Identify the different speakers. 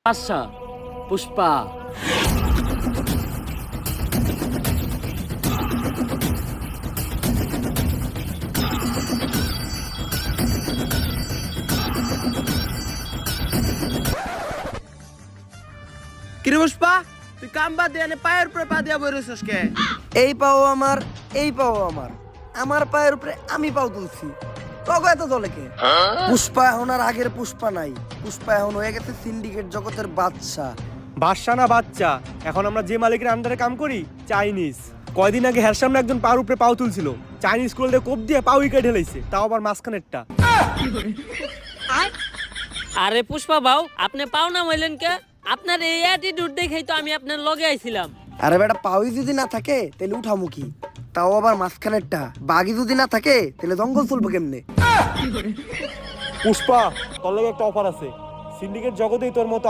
Speaker 1: আচ্ছা পুষ্পা।
Speaker 2: কিরে পুষ্পা, তুই কাম বাদ দিয়ে পায়ের উপরে পা দিয়া বই রইছস কে?
Speaker 3: এই পাও আমার, এই পাও আমার, আমার পায়ের উপরে আমি পাও তুলছি। তবে এত দলে কে? পুষ্পা এখন আর আগের পুষ্পা নাই। পুষ্পা এখন হয়ে গেছে সিন্ডিকেট জগতের বাদশা।
Speaker 4: বাদশা না বাচ্চা, এখন আমরা যে মালিকের আন্ডারে কাম করি চাইনিজ। কয়দিন আগে হের সামনে একজন পার উপরে পাও তুলছিল, চাইনিজ কোল দিয়ে কোপ দিয়ে পাও উইকেট ঢেলাইছে, তাও আবার মাঝখানেরটা।
Speaker 5: আরে পুষ্পা বাউ, আপনি পাও না হইলেন কে? আপনার এই অ্যাটিটিউড দেখেই তো আমি আপনার লগে আইছিলাম।
Speaker 3: আরে বেটা, পাওই যদি না থাকে তাহলে উঠামুখী, তাও আবার মাঝখানেরটা। বাঘি যদি না থাকে তাহলে জঙ্গল চলবে কেমনে?
Speaker 4: পুষ্পা, তোর লগে একটা অফার আছে। সিন্ডিকেট জগতেই তোর মতো